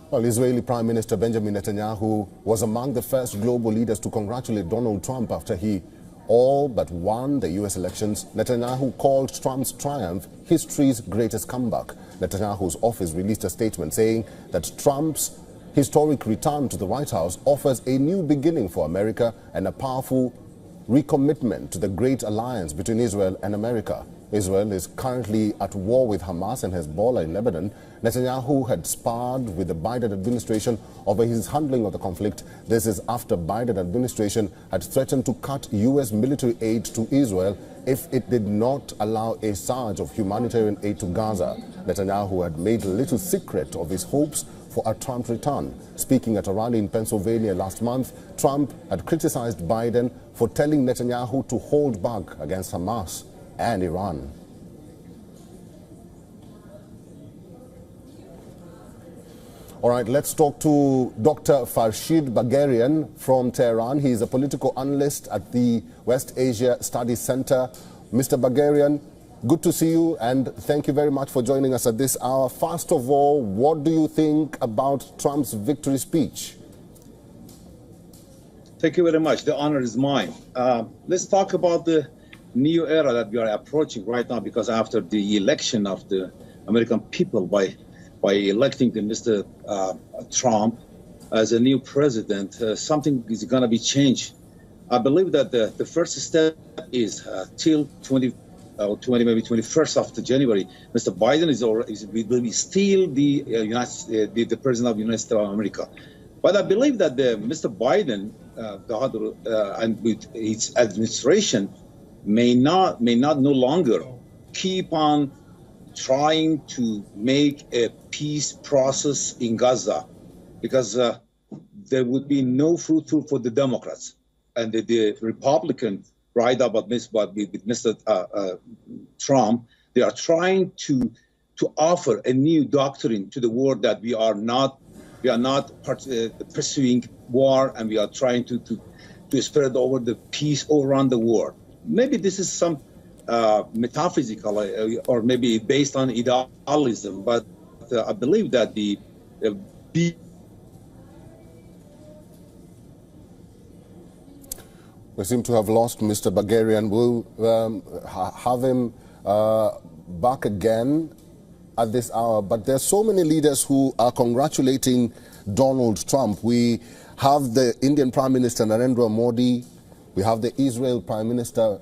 Well, Israeli Prime Minister Benjamin Netanyahu was among the first global leaders to congratulate Donald Trump after he all but won the U.S. elections. Netanyahu called Trump's triumph history's greatest comeback. Netanyahu's office released a statement saying that Trump's historic return to the White House offers a new beginning for America and a powerful recommitment to the great alliance between Israel and America. Israel is currently at war with Hamas and Hezbollah in Lebanon. Netanyahu had sparred with the Biden administration over his handling of the conflict. This is after Biden administration had threatened to cut U.S. military aid to Israel if it did not allow a surge of humanitarian aid to Gaza. Netanyahu had made little secret of his hopes for a Trump return. Speaking at a rally in Pennsylvania last month, Trump had criticized Biden for telling Netanyahu to hold back against Hamas and Iran. All right, let's talk to Dr. Farshidbagherian from Tehran. He is a political analyst at the West Asia Studies Center. Mr. Bagherian, good to see you, and thank you very much for joining us at this hour. First of all, what do you think about Trump's victory speech? Thank you very much. The honor is mine. Let's talk about the new era that we are approaching right now, because after the election of the American people by electing the Mr. Trump as a new president, something is going to be changed. I believe that the first step is till 21st of January, Mr. Biden will be still the president of the United States of America. But I believe that Mr. Biden and with his administration may not no longer keep on trying to make a peace process in Gaza, because there would be no fruitful for the Democrats and the Republican right about with Mr. Trump. They are trying to offer a new doctrine to the world that we are not pursuing war, and we are trying to spread over the peace all around the world. Maybe this is some metaphysical or maybe based on idealism, but I believe that we seem to have lost Mr. Bagherian. We'll have him back again at this hour. But there's so many leaders who are congratulating Donald Trump. We have the Indian Prime Minister Narendra Modi. We have the Israel Prime Minister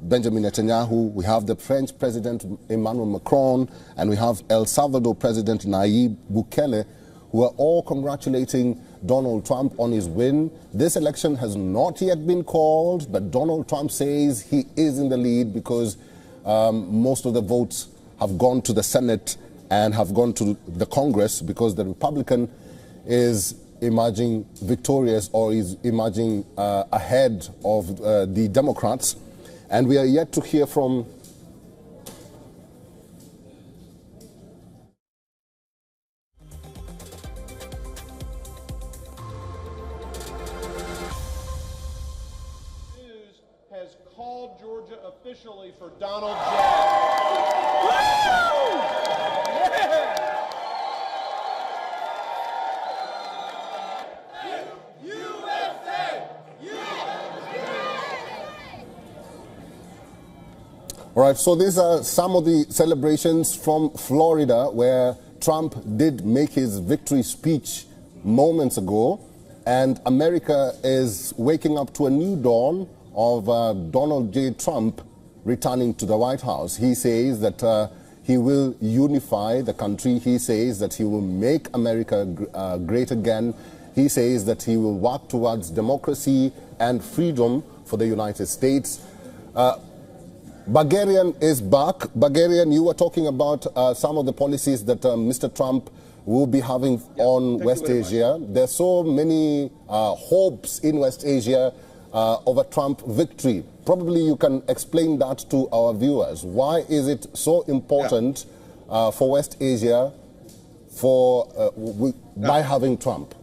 Benjamin Netanyahu. We have the French President Emmanuel Macron. And we have El Salvador President Nayib Bukele, who are all congratulating Donald Trump on his win. This election has not yet been called, but Donald Trump says he is in the lead because most of the votes have gone to the Senate and have gone to the Congress, because the Republican is emerging victorious, or is emerging ahead of the Democrats. And we are yet to hear from has called Georgia officially for Donald J. All right, so these are some of the celebrations from Florida, where Trump did make his victory speech moments ago, and America is waking up to a new dawn of Donald J. Trump returning to the White House. He says that he will unify the country. He says that he will make America great again. He says that he will work towards democracy and freedom for the United States. Bagherian is back. Bagherian, you were talking about some of the policies that Mr. Trump will be having on West Asia. There's so many hopes in West Asia of a Trump victory. Probably you can explain that to our viewers. Why is it so important for West Asia by having Trump?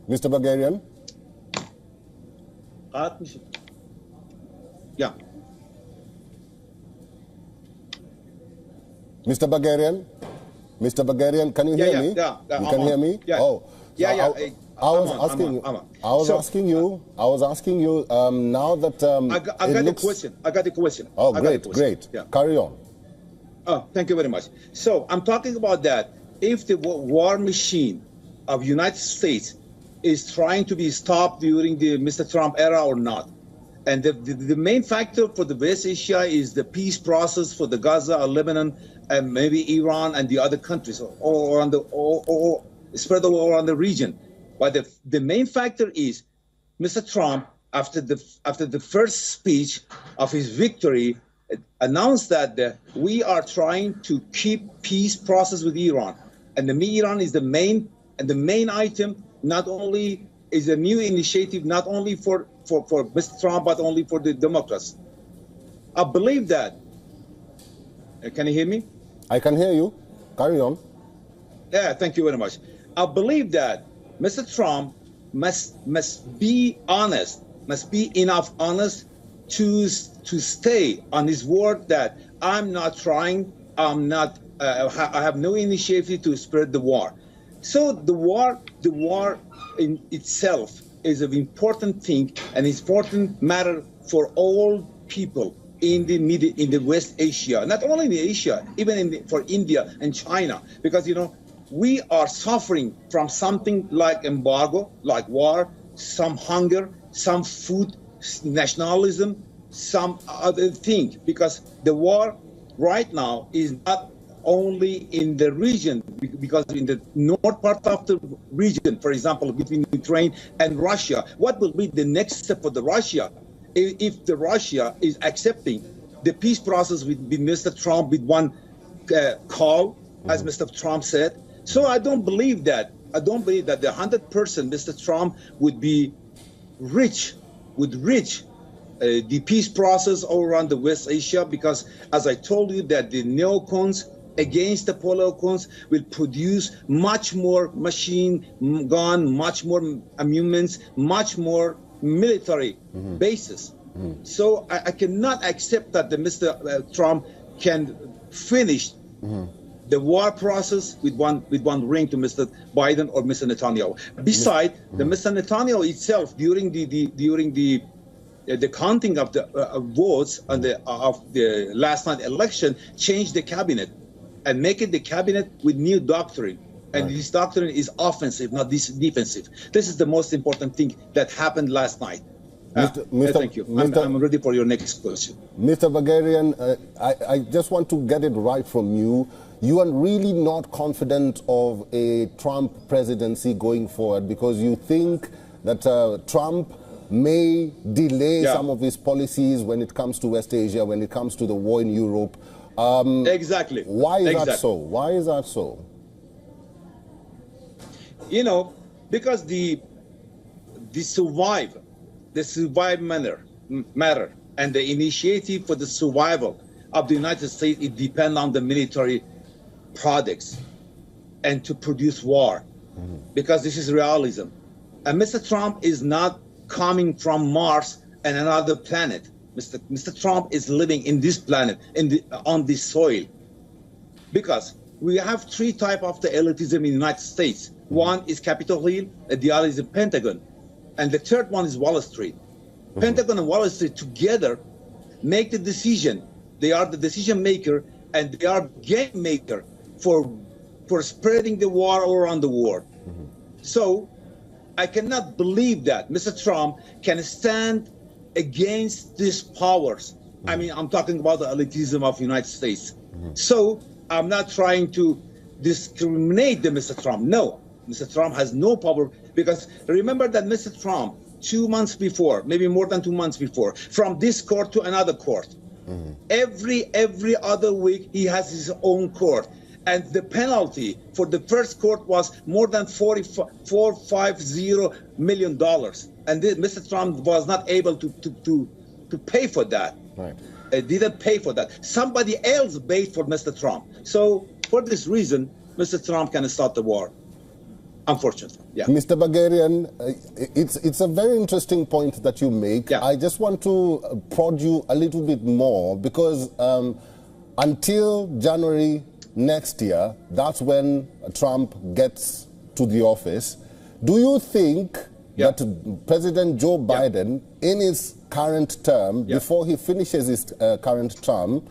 Mr. Bagherian? Yeah. Mr. Bagherian? Mr. Bagherian, can you hear me? Yeah. You can hear me? Yeah. Oh. Yeah. I was asking you now that I got the question. Oh, great. Yeah. Carry on. Oh, thank you very much. So I'm talking about that. If the war machine of United States is trying to be stopped during the Mr. Trump era or not, and the main factor for the West Asia is the peace process for the Gaza or Lebanon and maybe Iran and the other countries all around or spread all around the region. But the main factor is Mr. Trump, after the first speech of his victory, announced that we are trying to keep peace process with Iran, and Iran is the main item. Not only is a new initiative, not only for Mr. Trump, but only for the Democrats. I believe that. Can you hear me? I can hear you. Carry on. Yeah, thank you very much. I believe that Mr. Trump must be honest, must be enough honest to stay on his word that I'm not trying, I have no initiative to spread the war. So the war in itself is an important thing, an important matter for all people in the West Asia, not only in Asia, even for India and China, because we are suffering from something like embargo, like war, some hunger, some food, nationalism, some other thing, because the war right now is not only in the region, because in the north part of the region, for example, between Ukraine and Russia, what will be the next step for the Russia if the Russia is accepting the peace process with Mr. Trump with one call, as Mr. Trump said. So I don't believe that. the 100% Mr. Trump would reach the peace process all around the West Asia, because as I told you that the neocons against the polocons will produce much more machine gun, much more armaments, much more military bases. So I cannot accept that the Mr. Trump can finish the war process with one ring to Mr. Biden or Mr. Netanyahu. Besides, the Mr. Netanyahu itself during the counting of the votes on of the last night election changed the cabinet and make it the cabinet with new doctrine. And this doctrine is offensive, not defensive. This is the most important thing that happened last night. Thank you. I'm ready for your next question. Mr. Bagherian, I just want to get it right from you. You are really not confident of a Trump presidency going forward because you think that Trump may delay some of his policies when it comes to West Asia, when it comes to the war in Europe. Exactly. Why is that so? Why is that so? Because the survival matter and the initiative for the survival of the United States, it depends on the military products and to produce war, because this is realism. And Mr. Trump is not coming from Mars and another planet. Mr. Trump is living in this planet, on this soil, because we have three types of the elitism in the United States. One is Capitol Hill, and the other is the Pentagon, and the third one is Wall Street. Pentagon and Wall Street together make the decision. They are the decision maker, and they are game maker for spreading the war all around the world. So I cannot believe that Mr. Trump can stand against these powers. I mean, I'm talking about the elitism of the United States. So I'm not trying to discriminate the Mr. Trump. No, Mr. Trump has no power, because remember that Mr. Trump, 2 months before, maybe more than 2 months before, from this court to another court, every other week he has his own court. And the penalty for the first court was more than $450 million. And Mr. Trump was not able to pay for that. Right. Didn't pay for that. Somebody else paid for Mr. Trump. So for this reason, Mr. Trump can start the war. Unfortunately, yeah. Mr. Bagherian, it's a very interesting point that you make. Yeah. I just want to prod you a little bit more, because until January next year, that's when Trump gets to the office. Do you think that President Joe Biden, in his current term, before he finishes his current term,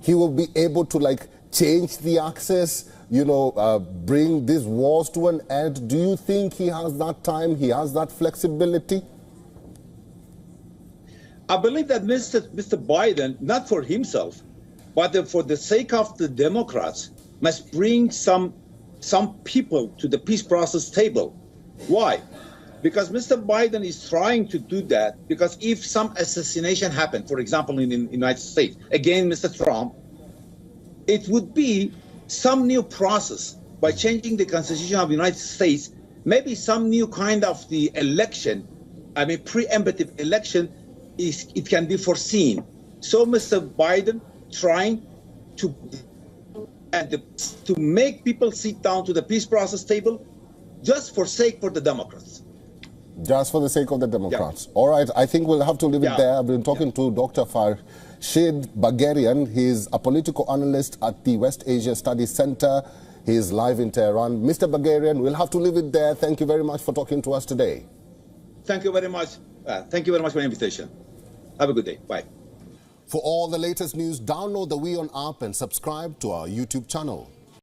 he will be able to like change the axis, you know, bring these wars to an end? Do you think he has that time, he has that flexibility? I believe that Mr. Biden, not for himself, but for the sake of the Democrats, must bring some people to the peace process table. Why? Because Mr. Biden is trying to do that because if some assassination happened, for example, in the United States, again, Mr. Trump, it would be some new process by changing the Constitution of the United States, maybe some new kind of the election, I mean, preemptive election, it can be foreseen. So Mr. Biden trying to make people sit down to the peace process table just for the Democrats. Just for the sake of the Democrats. All right, I think we'll have to leave it there. I've been talking to Dr. Farshidbagherian. He's a political analyst at the West Asia Studies Center. He's live in Tehran. Mr. Bagherian, we'll have to leave it there. Thank you very much for talking to us today. Thank you very much. Thank you very much for the invitation. Have a good day. Bye. For all the latest news, download the WION app and subscribe to our YouTube channel.